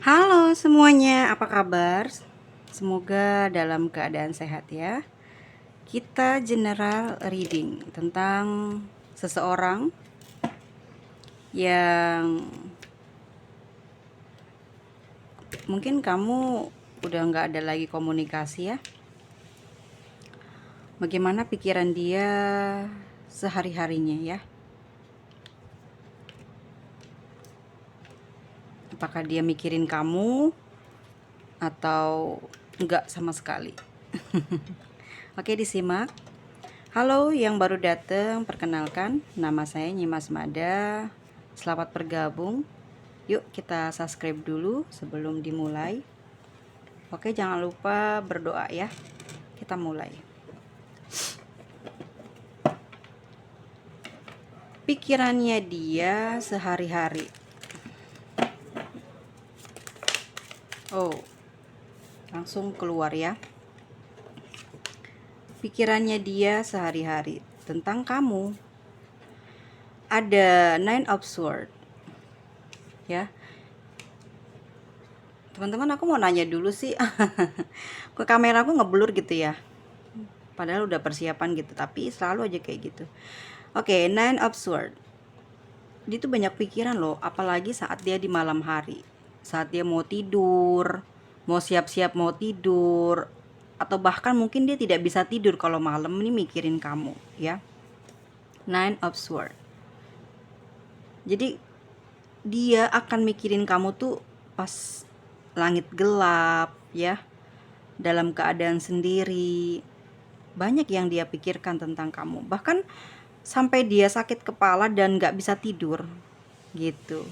Halo semuanya, apa kabar? Semoga dalam keadaan sehat ya. Kita general reading tentang seseorang yang mungkin kamu udah nggak ada lagi komunikasi ya. Bagaimana pikiran dia sehari-harinya ya? Apakah dia mikirin kamu atau enggak sama sekali? Oke, disimak. Halo yang baru datang, perkenalkan, nama saya Nyimas Mada. Selamat bergabung. Yuk kita subscribe dulu sebelum dimulai. Oke, jangan lupa berdoa ya. Kita mulai. Pikirannya dia sehari-hari. Oh, langsung keluar ya. Pikirannya dia sehari-hari tentang kamu. Ada Nine of Swords. Ya. Teman-teman, aku mau nanya dulu sih. Kok kamera aku ngeblur gitu ya? Padahal udah persiapan gitu, tapi selalu aja kayak gitu. Oke, Nine of Swords. Dia tuh banyak pikiran loh, apalagi saat dia di malam hari. Saat dia mau tidur, mau siap-siap mau tidur, atau bahkan mungkin dia tidak bisa tidur kalau malam ini mikirin kamu, ya. Nine of Swords. Jadi dia akan mikirin kamu tuh pas langit gelap, ya. Dalam keadaan sendiri. Banyak yang dia pikirkan tentang kamu. Bahkan sampai dia sakit kepala dan gak bisa tidur gitu.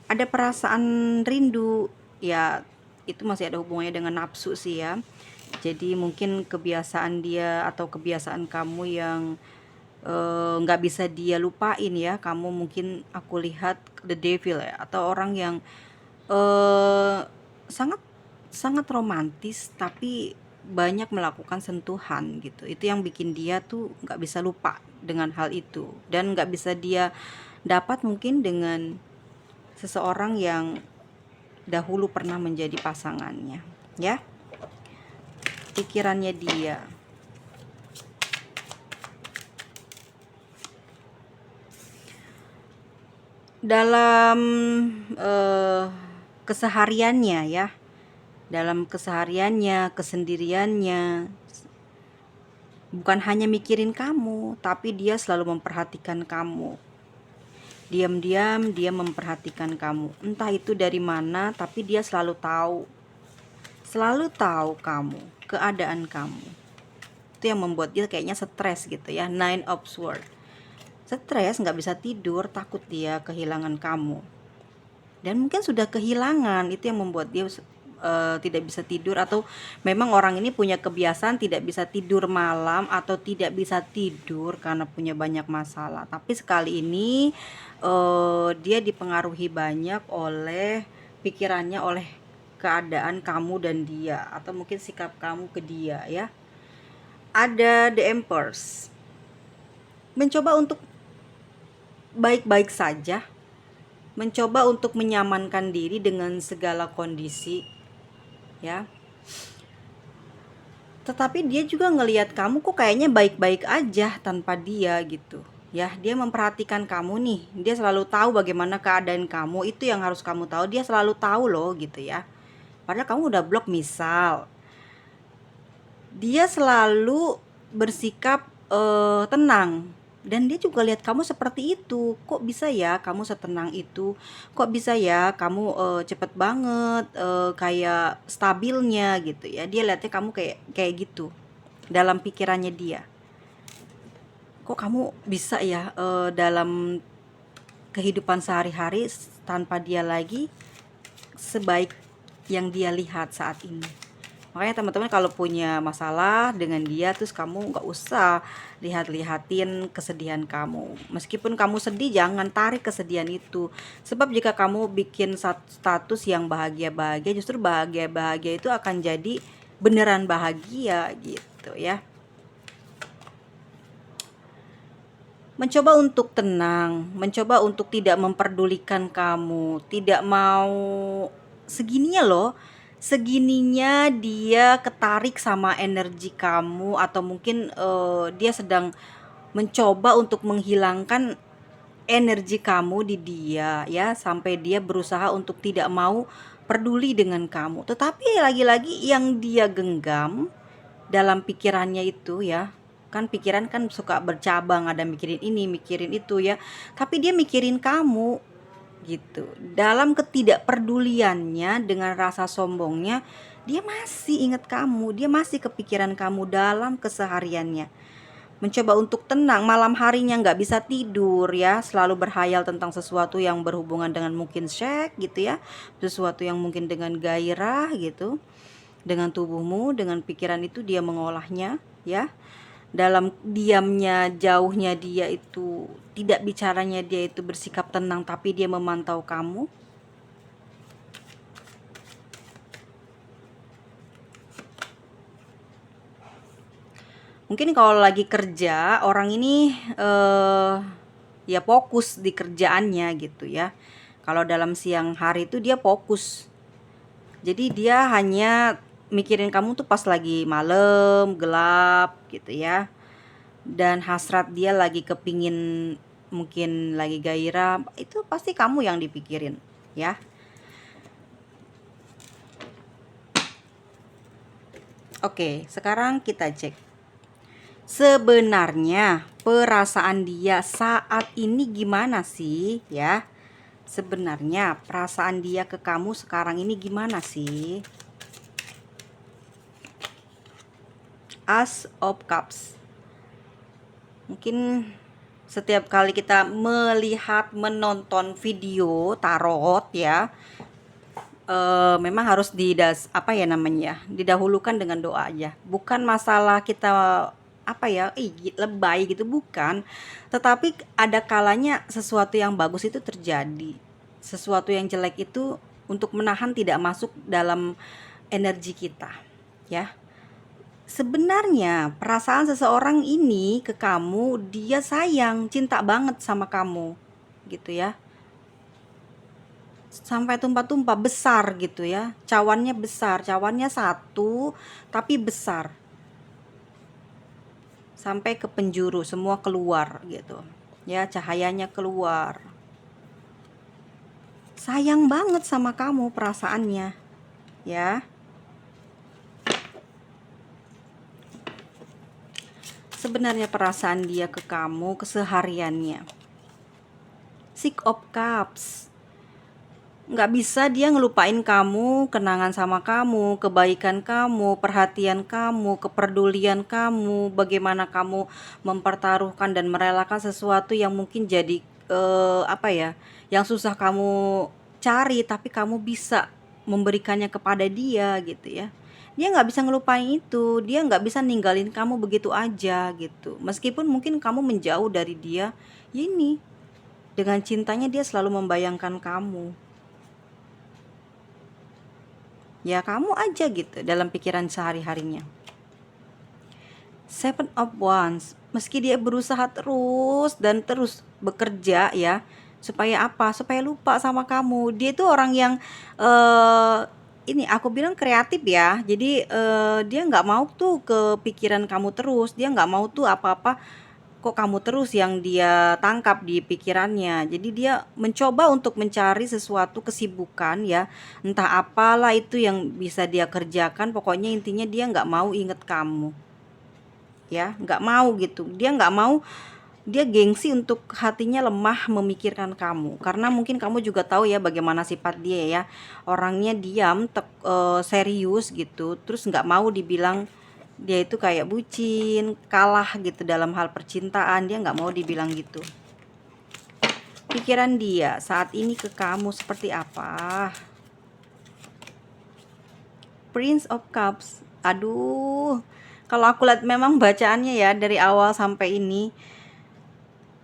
Ada perasaan rindu, ya itu masih ada hubungannya dengan nafsu sih ya. Jadi mungkin kebiasaan dia atau kebiasaan kamu yang nggak bisa dia lupain ya. Kamu mungkin aku lihat the devil ya, atau orang yang eh, sangat sangat romantis tapi banyak melakukan sentuhan gitu. Itu yang bikin dia tuh nggak bisa lupa dengan hal itu, dan nggak bisa dia dapat mungkin dengan seseorang yang dahulu pernah menjadi pasangannya, ya. Pikirannya dia. Dalam eh, kesehariannya ya, dalam kesehariannya, kesendiriannya, bukan hanya mikirin kamu, tapi dia selalu memperhatikan kamu. Diam-diam dia memperhatikan kamu. Entah itu dari mana, tapi dia selalu tahu. Selalu tahu kamu, keadaan kamu. Itu yang membuat dia kayaknya stres gitu ya. Nine of Swords. Stres, nggak bisa tidur, takut dia kehilangan kamu. Dan mungkin sudah kehilangan, itu yang membuat dia tidak bisa tidur, atau memang orang ini punya kebiasaan tidak bisa tidur malam atau tidak bisa tidur karena punya banyak masalah. Tapi sekali ini dia dipengaruhi banyak oleh pikirannya, oleh keadaan kamu dan dia, atau mungkin sikap kamu ke dia ya. Ada the Empress. Mencoba untuk baik-baik saja, mencoba untuk menyamankan diri dengan segala kondisi ya. Tetapi dia juga ngelihat kamu kok kayaknya baik-baik aja tanpa dia gitu ya. Dia memperhatikan kamu nih, dia selalu tahu bagaimana keadaan kamu. Itu yang harus kamu tahu, dia selalu tahu loh gitu ya. Padahal kamu udah blok misal, dia selalu bersikap tenang, dan dia juga lihat kamu seperti itu. Kok bisa ya kamu setenang itu? Kok bisa ya kamu cepet banget kayak stabilnya gitu ya. Dia lihatnya kamu kayak kayak gitu dalam pikirannya dia. Kok kamu bisa ya dalam kehidupan sehari-hari tanpa dia lagi sebaik yang dia lihat saat ini. Makanya teman-teman kalau punya masalah dengan dia, terus kamu nggak usah lihat-lihatin kesedihan kamu. Meskipun kamu sedih, jangan tarik kesedihan itu. Sebab jika kamu bikin status yang bahagia-bahagia, justru bahagia-bahagia itu akan jadi beneran bahagia gitu ya. Mencoba untuk tenang, mencoba untuk tidak memperdulikan kamu, tidak mau segininya loh, segininya dia ketarik sama energi kamu, atau mungkin dia sedang mencoba untuk menghilangkan energi kamu di dia ya, sampai dia berusaha untuk tidak mau peduli dengan kamu. Tetapi lagi-lagi yang dia genggam dalam pikirannya itu ya, kan pikiran kan suka bercabang, ada mikirin ini, mikirin itu ya. Tapi dia mikirin kamu gitu. Dalam ketidakpeduliannya dengan rasa sombongnya, dia masih ingat kamu, dia masih kepikiran kamu dalam kesehariannya. Mencoba untuk tenang, malam harinya nggak bisa tidur ya, selalu berhayal tentang sesuatu yang berhubungan dengan mungkin seks gitu ya, sesuatu yang mungkin dengan gairah gitu, dengan tubuhmu, dengan pikiran itu dia mengolahnya ya. Dalam diamnya, jauhnya dia itu, tidak bicaranya dia itu bersikap tenang, tapi dia memantau kamu. Mungkin kalau lagi kerja, orang ini ya fokus di kerjaannya gitu ya. Kalau dalam siang hari itu dia fokus. Jadi dia hanya mikirin kamu tuh pas lagi malam, gelap gitu ya. Dan hasrat dia lagi kepingin, mungkin lagi gairah, itu pasti kamu yang dipikirin ya. Oke, sekarang kita cek. Sebenarnya perasaan dia saat ini gimana sih ya? Sebenarnya perasaan dia ke kamu sekarang ini gimana sih? Ace of Cups. Mungkin setiap kali kita melihat, menonton video tarot ya, memang harus apa ya namanya, didahulukan dengan doa aja. Bukan masalah kita apa ya, lebay gitu, bukan. Tetapi ada kalanya sesuatu yang bagus itu terjadi, sesuatu yang jelek itu untuk menahan tidak masuk dalam energi kita ya. Sebenarnya perasaan seseorang ini ke kamu, dia sayang, cinta banget sama kamu gitu ya, sampai tumpah-tumpah, besar gitu ya, cawannya besar, cawannya satu tapi besar, sampai ke penjuru semua keluar gitu ya, cahayanya keluar. Sayang banget sama kamu perasaannya ya. Sebenarnya perasaan dia ke kamu kesehariannya, Six of Cups. Nggak bisa dia ngelupain kamu, kenangan sama kamu, kebaikan kamu, perhatian kamu, kepedulian kamu, bagaimana kamu mempertaruhkan dan merelakan sesuatu yang mungkin jadi apa ya, yang susah kamu cari, tapi kamu bisa memberikannya kepada dia gitu ya. Dia nggak bisa ngelupain itu, dia nggak bisa ninggalin kamu begitu aja gitu. Meskipun mungkin kamu menjauh dari dia, ini dengan cintanya dia selalu membayangkan kamu. Ya kamu aja gitu dalam pikiran sehari-harinya. Seven of Wands, meski dia berusaha terus dan terus bekerja ya, supaya apa? Supaya lupa sama kamu. Dia itu orang yang ini aku bilang kreatif ya. Jadi dia nggak mau tuh kepikiran kamu terus. Dia nggak mau tuh apa-apa kok kamu terus yang dia tangkap di pikirannya. Jadi dia mencoba untuk mencari sesuatu kesibukan ya, entah apalah itu yang bisa dia kerjakan. Pokoknya intinya dia nggak mau inget kamu ya, nggak mau gitu. Dia nggak mau, dia gengsi untuk hatinya lemah memikirkan kamu, karena mungkin kamu juga tahu ya bagaimana sifat dia ya, orangnya diam, serius gitu, terus nggak mau dibilang dia itu kayak bucin, kalah gitu dalam hal percintaan, dia nggak mau dibilang gitu. Pikiran dia saat ini ke kamu seperti apa? Prince of Cups. Aduh, kalau aku lihat memang bacaannya ya dari awal sampai ini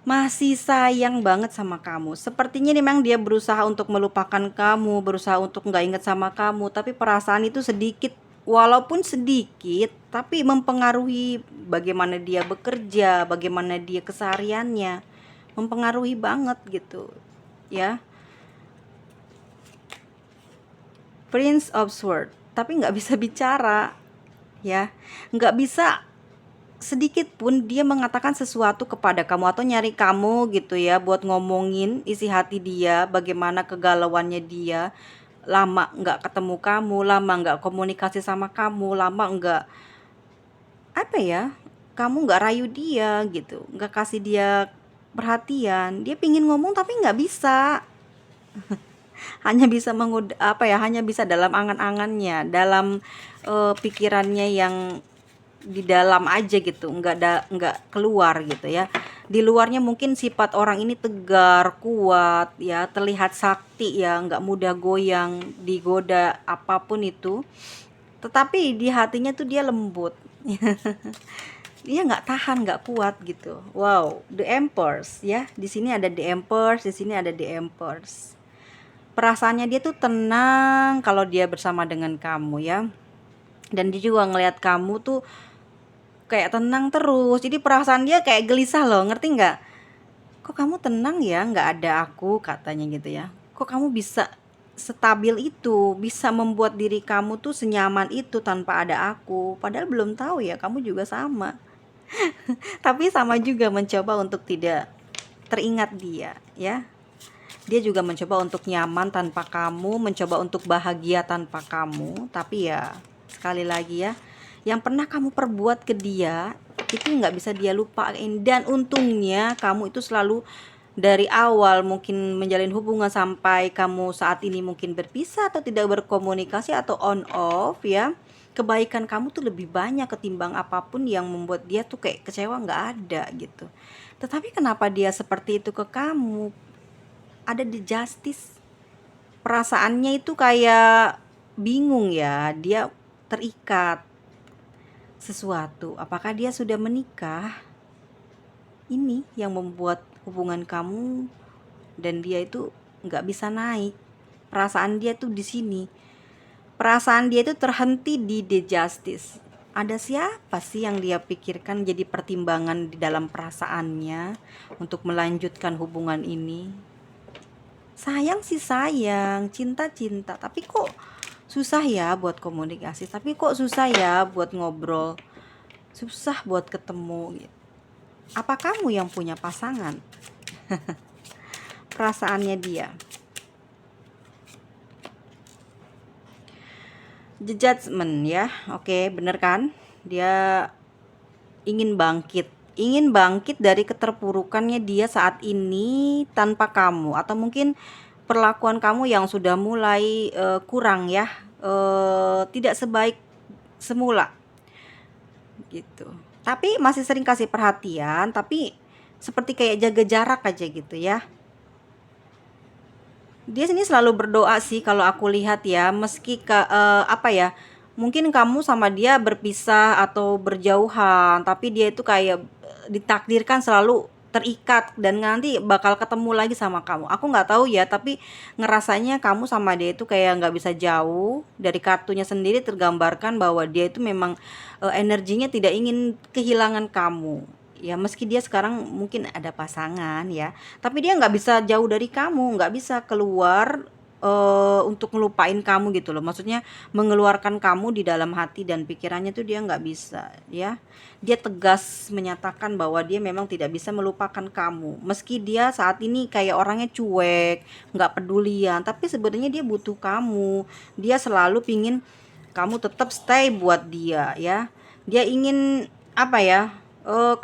masih sayang banget sama kamu. Sepertinya memang dia berusaha untuk melupakan kamu, berusaha untuk nggak inget sama kamu, tapi perasaan itu sedikit, walaupun sedikit, tapi mempengaruhi bagaimana dia bekerja, bagaimana dia kesehariannya, mempengaruhi banget gitu, ya. Prince of Swords, tapi nggak bisa bicara, ya, nggak bisa sedikit pun dia mengatakan sesuatu kepada kamu atau nyari kamu gitu ya, buat ngomongin isi hati dia, bagaimana kegalauannya dia. Lama nggak ketemu kamu, lama nggak komunikasi sama kamu, lama nggak, apa ya, kamu nggak rayu dia gitu, nggak kasih dia perhatian. Dia pingin ngomong tapi nggak bisa, hanya bisa apa ya, hanya bisa dalam angan-angannya, dalam pikirannya yang di dalam aja gitu, nggak keluar gitu ya. Di luarnya mungkin sifat orang ini tegar, kuat ya, terlihat sakti ya, nggak mudah goyang, digoda apapun itu. Tetapi di hatinya tuh dia lembut. Dia nggak tahan, nggak kuat gitu. Wow, the Empress ya. Di sini ada the Empress, di sini ada the Empress. Perasaannya dia tuh tenang kalau dia bersama dengan kamu ya. Dan dia juga ngelihat kamu tuh kayak tenang terus. Jadi perasaan dia kayak gelisah loh, ngerti nggak? Kok kamu tenang ya, nggak ada aku, katanya gitu ya. Kok kamu bisa stabil itu, bisa membuat diri kamu tuh senyaman itu tanpa ada aku. Padahal belum tahu ya, kamu juga sama. Tapi sama juga mencoba untuk tidak teringat dia, ya. Dia juga mencoba untuk nyaman tanpa kamu, mencoba untuk bahagia tanpa kamu. Tapi ya, sekali lagi ya, yang pernah kamu perbuat ke dia itu nggak bisa dia lupain. Dan untungnya kamu itu selalu dari awal mungkin menjalin hubungan sampai kamu saat ini mungkin berpisah atau tidak berkomunikasi atau on off ya, kebaikan kamu tuh lebih banyak ketimbang apapun yang membuat dia tuh kayak kecewa, nggak ada gitu. Tetapi kenapa dia seperti itu ke kamu? Ada di justice. Perasaannya itu kayak bingung ya, dia terikat sesuatu. Apakah dia sudah menikah? Ini yang membuat hubungan kamu dan dia itu nggak bisa naik. Perasaan dia tuh di sini. Perasaan dia itu terhenti di the justice. Ada siapa sih yang dia pikirkan jadi pertimbangan di dalam perasaannya untuk melanjutkan hubungan ini? Sayang sih sayang, cinta cinta, tapi kok susah ya buat komunikasi, tapi kok susah ya buat ngobrol, susah buat ketemu gitu. Apa kamu yang punya pasangan? Perasaannya dia. The Judgment ya, oke, bener kan? Dia ingin bangkit dari keterpurukannya dia saat ini tanpa kamu, atau mungkin perlakuan kamu yang sudah mulai kurang ya, tidak sebaik semula gitu. Tapi masih sering kasih perhatian, tapi seperti kayak jaga jarak aja gitu ya. Dia sini selalu berdoa sih kalau aku lihat ya, meski apa ya, mungkin kamu sama dia berpisah atau berjauhan, tapi dia itu kayak ditakdirkan selalu terikat dan nanti bakal ketemu lagi sama kamu. Aku nggak tahu ya, tapi ngerasanya kamu sama dia itu kayak nggak bisa jauh. Dari kartunya sendiri tergambarkan bahwa dia itu memang energinya tidak ingin kehilangan kamu. Ya meski dia sekarang mungkin ada pasangan ya, tapi dia nggak bisa jauh dari kamu, nggak bisa keluar untuk ngelupain kamu gitu loh. Maksudnya mengeluarkan kamu di dalam hati dan pikirannya tuh dia nggak bisa ya. Dia tegas menyatakan bahwa dia memang tidak bisa melupakan kamu. Meski dia saat ini kayak orangnya cuek, nggak pedulian, tapi sebenarnya dia butuh kamu. Dia selalu pingin kamu tetap stay buat dia ya. Dia ingin apa ya?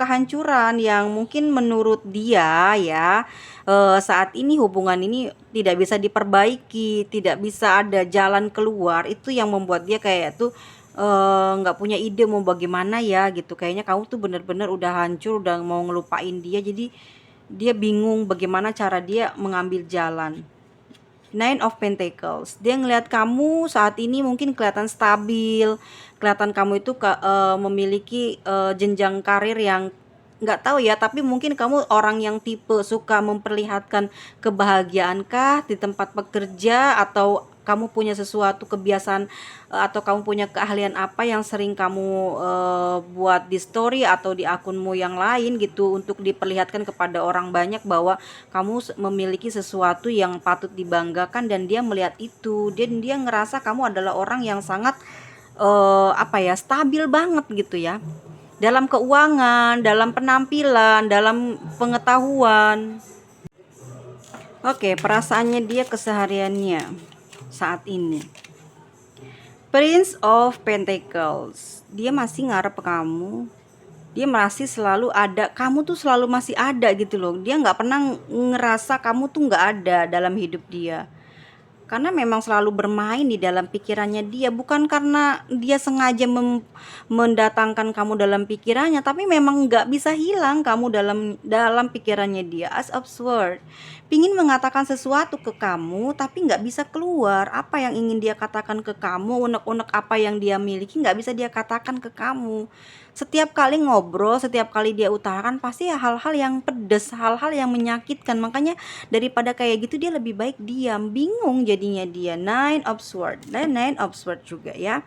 Kehancuran yang mungkin menurut dia ya, saat ini hubungan ini tidak bisa diperbaiki, tidak bisa ada jalan keluar. Itu yang membuat dia kayak tuh nggak punya ide mau bagaimana ya gitu. Kayaknya kamu tuh bener-bener udah hancur, udah mau ngelupain dia, jadi dia bingung bagaimana cara dia mengambil jalan. Nine of Pentacles. Dia ngelihat kamu saat ini mungkin kelihatan stabil, kelihatan kamu itu memiliki jenjang karir yang nggak tahu ya, tapi mungkin kamu orang yang tipe suka memperlihatkan kebahagiaan kah di tempat bekerja, atau kamu punya sesuatu kebiasaan atau kamu punya keahlian apa yang sering kamu buat di story atau di akunmu yang lain gitu untuk diperlihatkan kepada orang banyak bahwa kamu memiliki sesuatu yang patut dibanggakan, dan dia melihat itu, dan dia ngerasa kamu adalah orang yang sangat apa ya, stabil banget gitu ya, dalam keuangan, dalam penampilan, dalam pengetahuan. Oke, perasaannya dia kesehariannya saat ini. Prince of Pentacles. Dia masih ngarep kamu. Dia masih selalu ada. Kamu tuh selalu masih ada gitu loh. Dia nggak pernah ngerasa kamu tuh nggak ada dalam hidup dia. Karena memang selalu bermain di dalam pikirannya dia, bukan karena dia sengaja mendatangkan kamu dalam pikirannya, tapi memang nggak bisa hilang kamu dalam pikirannya dia. As of Swords, pingin mengatakan sesuatu ke kamu tapi nggak bisa keluar. Apa yang ingin dia katakan ke kamu, unek-unek apa yang dia miliki, nggak bisa dia katakan ke kamu. Setiap kali ngobrol, setiap kali dia utarakan pasti hal-hal yang pedes, hal-hal yang menyakitkan. Makanya daripada kayak gitu dia lebih baik diam, bingung jadinya dia. Nine of Swords, dan Nine of Swords juga ya.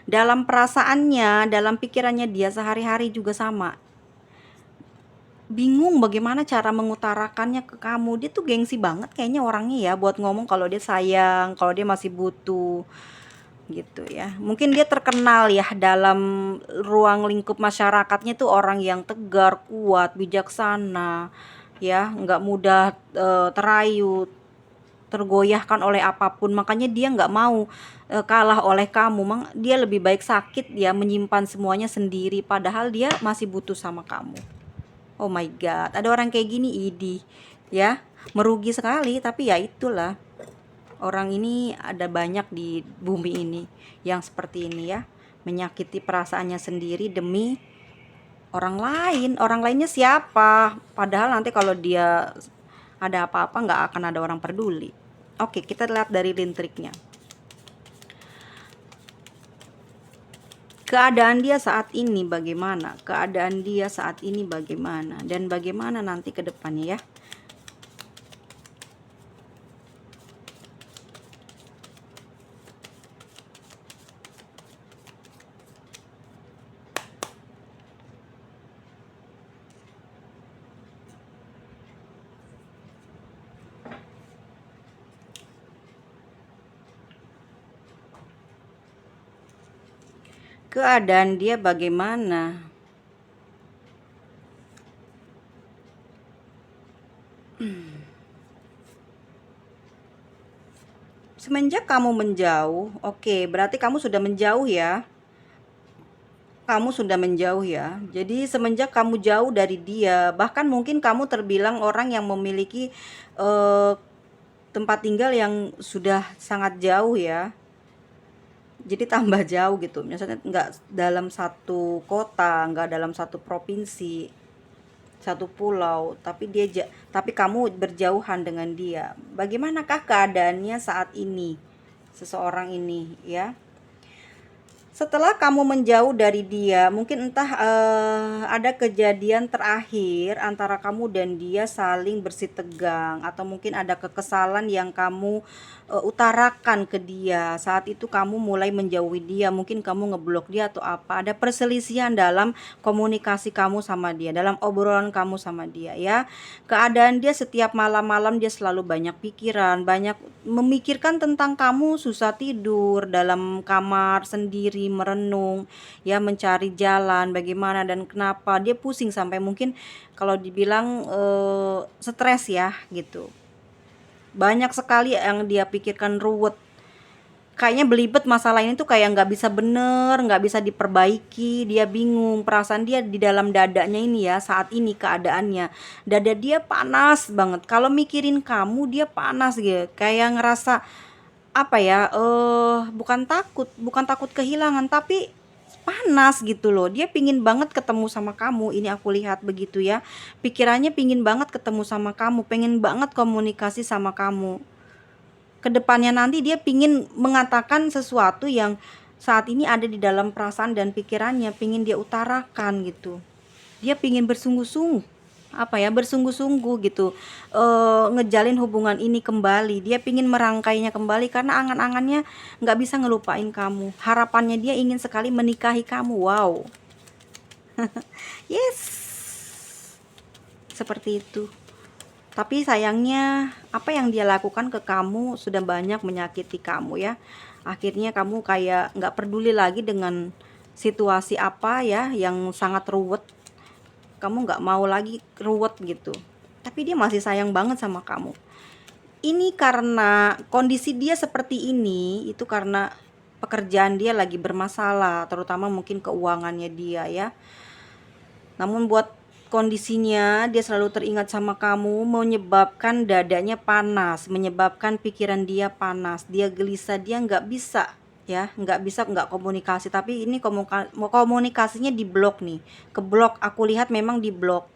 Dalam perasaannya, dalam pikirannya dia sehari-hari juga sama. Bingung bagaimana cara mengutarakannya ke kamu. Dia tuh gengsi banget kayaknya orangnya ya buat ngomong kalau dia sayang, kalau dia masih butuh gitu ya. Mungkin dia terkenal ya dalam ruang lingkup masyarakatnya tuh orang yang tegar, kuat, bijaksana ya, nggak mudah terayu, tergoyahkan oleh apapun. Makanya dia nggak mau kalah oleh kamu. Dia lebih baik sakit ya, menyimpan semuanya sendiri padahal dia masih butuh sama kamu. Oh my god, ada orang kayak gini, idi ya, merugi sekali. Tapi ya itulah, orang ini ada banyak di bumi ini yang seperti ini ya, menyakiti perasaannya sendiri demi orang lain. Orang lainnya siapa? Padahal nanti kalau dia ada apa-apa nggak akan ada orang peduli. Oke, kita lihat dari lintriknya. Keadaan dia saat ini bagaimana? Keadaan dia saat ini bagaimana? Dan bagaimana nanti ke depannya ya? Keadaan dia bagaimana? Semenjak kamu menjauh, oke, berarti kamu sudah menjauh ya. Kamu sudah menjauh ya. Jadi semenjak kamu jauh dari dia, bahkan mungkin kamu terbilang orang yang memiliki eh, tempat tinggal yang sudah sangat jauh ya. Jadi tambah jauh gitu. Misalnya nggak dalam satu kota, nggak dalam satu provinsi, satu pulau, tapi kamu berjauhan dengan dia. Bagaimanakah keadaannya saat ini? Seseorang ini ya. Setelah kamu menjauh dari dia, mungkin entah ada kejadian terakhir antara kamu dan dia saling bersitegang, atau mungkin ada kekesalan yang kamu utarakan ke dia. Saat itu kamu mulai menjauhi dia, mungkin kamu ngeblok dia atau apa. Ada perselisihan dalam komunikasi kamu sama dia, dalam obrolan kamu sama dia ya. Keadaan dia setiap malam-malam dia selalu banyak pikiran, banyak memikirkan tentang kamu, susah tidur dalam kamar sendiri, merenung ya, mencari jalan bagaimana dan kenapa. Dia pusing sampai mungkin kalau dibilang stres ya gitu. Banyak sekali yang dia pikirkan, ruwet, kayaknya belibet masalah ini tuh, kayak nggak bisa bener, nggak bisa diperbaiki. Dia bingung, perasaan dia di dalam dadanya ini ya, saat ini keadaannya dada dia panas banget. Kalau mikirin kamu dia panas gitu, kayak ngerasa apa ya, bukan takut kehilangan, tapi panas gitu loh. Dia pingin banget ketemu sama kamu, ini aku lihat begitu ya. Pikirannya pingin banget ketemu sama kamu, pengen banget komunikasi sama kamu. Kedepannya nanti dia pingin mengatakan sesuatu yang saat ini ada di dalam perasaan dan pikirannya, pingin dia utarakan gitu. Dia pingin bersungguh-sungguh apa ya, bersungguh-sungguh gitu, ngejalin hubungan ini kembali. Dia pingin merangkainya kembali karena angan-angannya nggak bisa ngelupain kamu. Harapannya dia ingin sekali menikahi kamu. Wow, yes, seperti itu. Tapi sayangnya apa yang dia lakukan ke kamu sudah banyak menyakiti kamu ya. Akhirnya kamu kayak nggak peduli lagi dengan situasi apa ya yang sangat ruwet. Kamu nggak mau lagi ruwet gitu. Tapi dia masih sayang banget sama kamu. Ini karena kondisi dia seperti ini, itu karena pekerjaan dia lagi bermasalah, terutama mungkin keuangannya dia ya. Namun buat kondisinya dia selalu teringat sama kamu, menyebabkan dadanya panas, menyebabkan pikiran dia panas, dia gelisah, dia nggak bisa ya, nggak komunikasi. Tapi ini komunikasinya di blok nih, ke blok. Aku lihat memang di blok,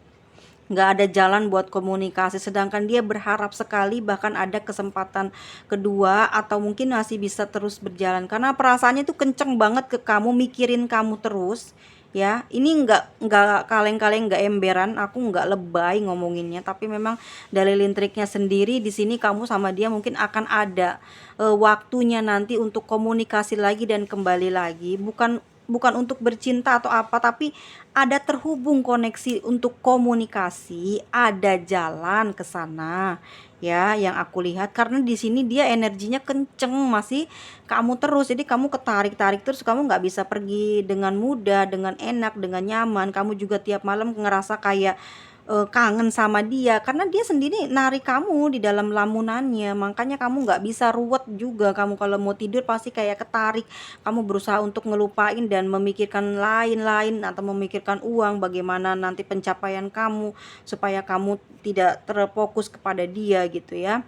nggak ada jalan buat komunikasi, sedangkan dia berharap sekali bahkan ada kesempatan kedua atau mungkin masih bisa terus berjalan karena perasaannya tuh kenceng banget ke kamu, mikirin kamu terus ya. Ini nggak kaleng-kaleng, nggak emberan, aku nggak lebay ngomonginnya, tapi memang dari lintriknya sendiri di sini kamu sama dia mungkin akan ada waktunya nanti untuk komunikasi lagi dan kembali lagi, bukan bukan untuk bercinta atau apa, tapi ada terhubung koneksi untuk komunikasi, ada jalan ke sana ya yang aku lihat. Karena di sini dia energinya kenceng masih kamu terus, jadi kamu ketarik-tarik terus, kamu nggak bisa pergi dengan mudah, dengan enak, dengan nyaman. Kamu juga tiap malam ngerasa kayak kangen sama dia karena dia sendiri narik kamu di dalam lamunannya, makanya kamu nggak bisa ruwet juga. Kamu kalau mau tidur pasti kayak ketarik, kamu berusaha untuk ngelupain dan memikirkan lain-lain atau memikirkan uang, bagaimana nanti pencapaian kamu supaya kamu tidak terfokus kepada dia gitu ya.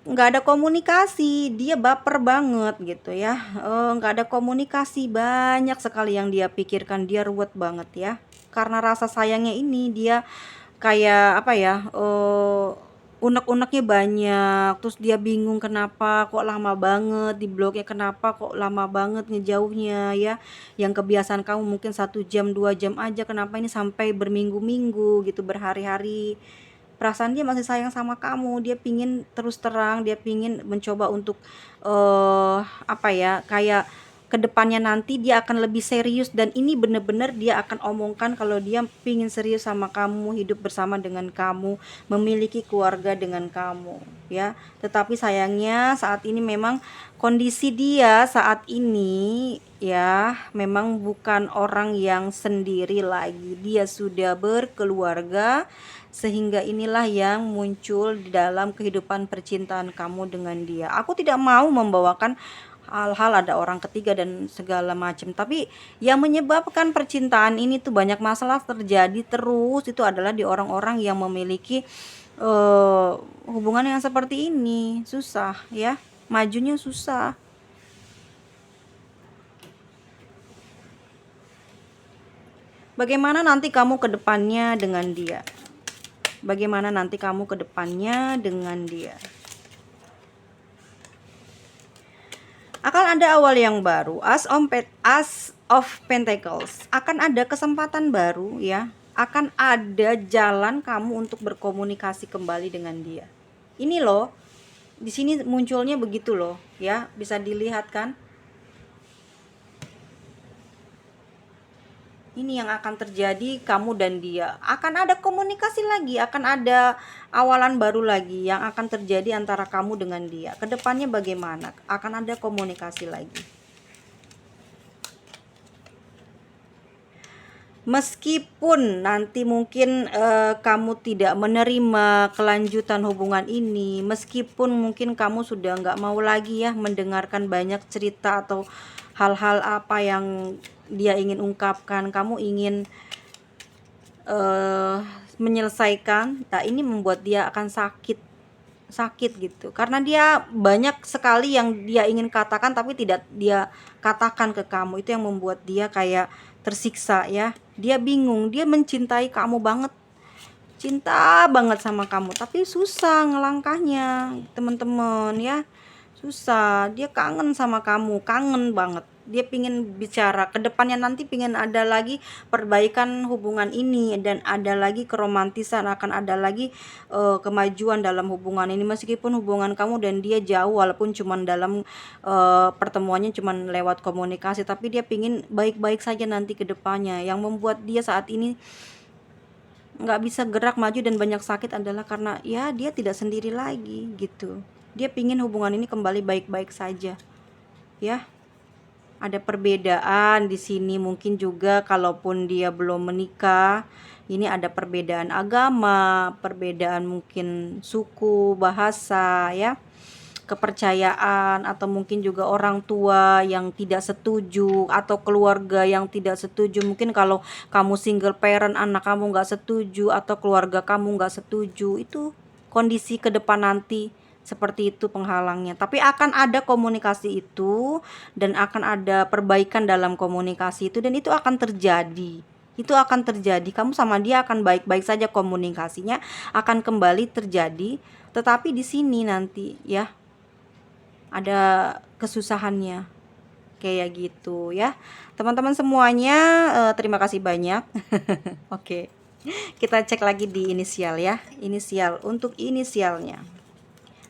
Nggak ada komunikasi, dia baper banget gitu ya. Nggak ada komunikasi, banyak sekali yang dia pikirkan, dia ruwet banget ya. Karena rasa sayangnya ini dia kayak apa ya, unek-uneknya banyak, terus dia bingung kenapa kok lama banget di bloknya, kenapa kok lama banget ngejauhnya ya. Yang kebiasaan kamu mungkin 1 jam 2 jam aja, kenapa ini sampai berminggu-minggu gitu, berhari-hari. Perasaan dia masih sayang sama kamu, dia pingin terus terang, dia pingin mencoba untuk apa ya, kayak kedepannya nanti dia akan lebih serius, dan ini bener-bener dia akan omongkan kalau dia pingin serius sama kamu, hidup bersama dengan kamu, memiliki keluarga dengan kamu ya. Tetapi sayangnya saat ini memang kondisi dia saat ini ya memang bukan orang yang sendiri lagi, dia sudah berkeluarga, sehingga inilah yang muncul di dalam kehidupan percintaan kamu dengan dia. Aku tidak mau membawakan hal-hal ada orang ketiga dan segala macam, tapi yang menyebabkan percintaan ini tuh banyak masalah terjadi terus itu adalah di orang-orang yang memiliki hubungan yang seperti ini. Susah ya, majunya susah. Bagaimana nanti kamu ke depannya dengan dia? Bagaimana nanti kamu ke depannya dengan dia? Akan ada awal yang baru, As of Pentacles. Akan ada kesempatan baru ya. Akan ada jalan kamu untuk berkomunikasi kembali dengan dia. Ini loh, di sini munculnya begitu loh ya, bisa dilihat kan? Ini yang akan terjadi, kamu dan dia akan ada komunikasi lagi, akan ada awalan baru lagi yang akan terjadi antara kamu dengan dia. Kedepannya bagaimana? Akan ada komunikasi lagi. Meskipun nanti mungkin kamu tidak menerima kelanjutan hubungan ini, meskipun mungkin kamu sudah nggak mau lagi ya mendengarkan banyak cerita atau hal-hal apa yang dia ingin ungkapkan, kamu ingin menyelesaikan. Nah, ini membuat dia akan sakit gitu, karena dia banyak sekali yang dia ingin katakan tapi tidak dia katakan ke kamu. Itu yang membuat dia kayak tersiksa ya. Dia bingung, dia mencintai kamu banget, cinta banget sama kamu, tapi susah ngelangkahnya teman-teman ya. Susah, dia kangen sama kamu, kangen banget Dia pingin bicara ke depannya, nanti pingin ada lagi perbaikan hubungan ini, dan ada lagi keromantisan, akan ada lagi kemajuan dalam hubungan ini, meskipun hubungan kamu dan dia jauh, walaupun cuman dalam pertemuannya cuman lewat komunikasi, tapi dia pingin baik-baik saja nanti ke depannya. Yang membuat dia saat ini nggak bisa gerak maju dan banyak sakit adalah karena ya dia tidak sendiri lagi gitu. Dia pingin hubungan ini kembali baik-baik saja ya. Ada perbedaan di sini, mungkin juga kalaupun dia belum menikah, ini ada perbedaan agama, perbedaan mungkin suku, bahasa ya, kepercayaan, atau mungkin juga orang tua yang tidak setuju, atau keluarga yang tidak setuju. Mungkin kalau kamu single parent, anak kamu nggak setuju, atau keluarga kamu nggak setuju, itu kondisi ke depan nanti seperti itu penghalangnya. Tapi akan ada komunikasi itu, dan akan ada perbaikan dalam komunikasi itu, dan itu akan terjadi. Itu akan terjadi. Kamu sama dia akan baik-baik saja, komunikasinya akan kembali terjadi. Tetapi di sini nanti ya ada kesusahannya kayak gitu ya. Teman-teman semuanya, terima kasih banyak. Oke. Kita cek lagi di inisial ya. Inisial, untuk inisialnya,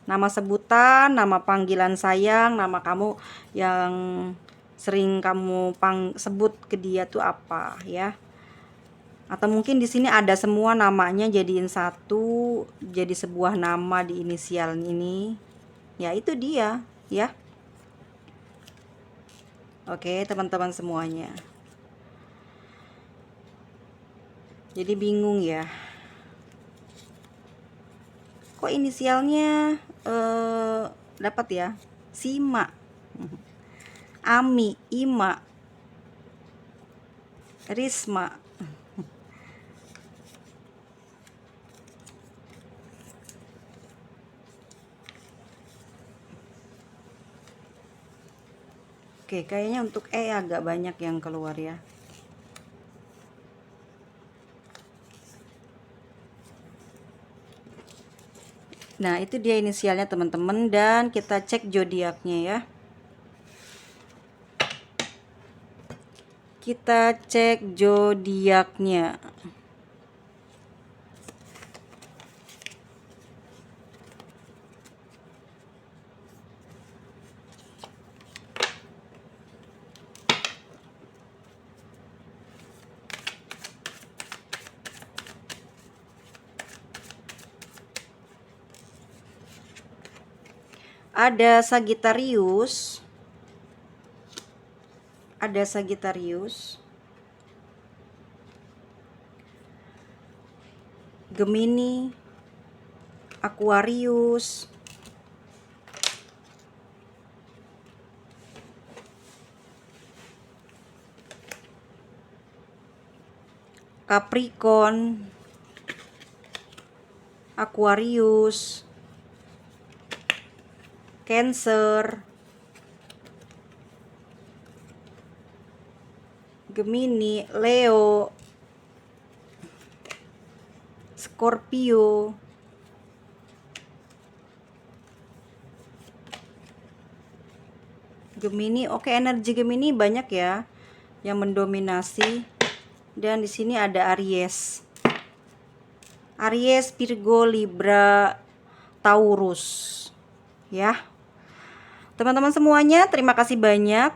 nama sebutan, nama panggilan sayang, nama kamu yang sering kamu sebut ke dia tuh apa ya? Atau mungkin di sini ada semua namanya jadiin satu, jadi sebuah nama di inisial ini. Ya itu dia ya. Oke, teman-teman semuanya. Jadi bingung ya. Kok inisialnya dapat ya? Sima, Ami, Ima, Risma. Oke, kayaknya untuk agak banyak yang keluar ya. Nah, itu dia inisialnya teman-teman, dan kita cek zodiaknya ya. Kita cek zodiaknya. Ada Sagittarius, Gemini, Aquarius, Capricorn, Aquarius, Cancer, Gemini, Leo, Scorpio, Gemini. Oke, energi Gemini banyak ya yang mendominasi. Dan di sini ada Aries, Virgo, Libra, Taurus ya. Teman-teman semuanya, terima kasih banyak.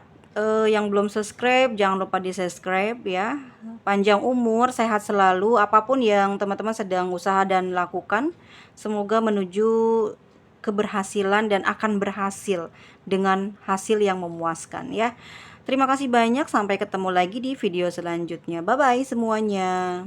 Yang belum subscribe, jangan lupa di subscribe ya. Panjang umur, sehat selalu, apapun yang teman-teman sedang usaha dan lakukan, semoga menuju keberhasilan dan akan berhasil dengan hasil yang memuaskan ya. Terima kasih banyak, sampai ketemu lagi di video selanjutnya. Bye bye semuanya.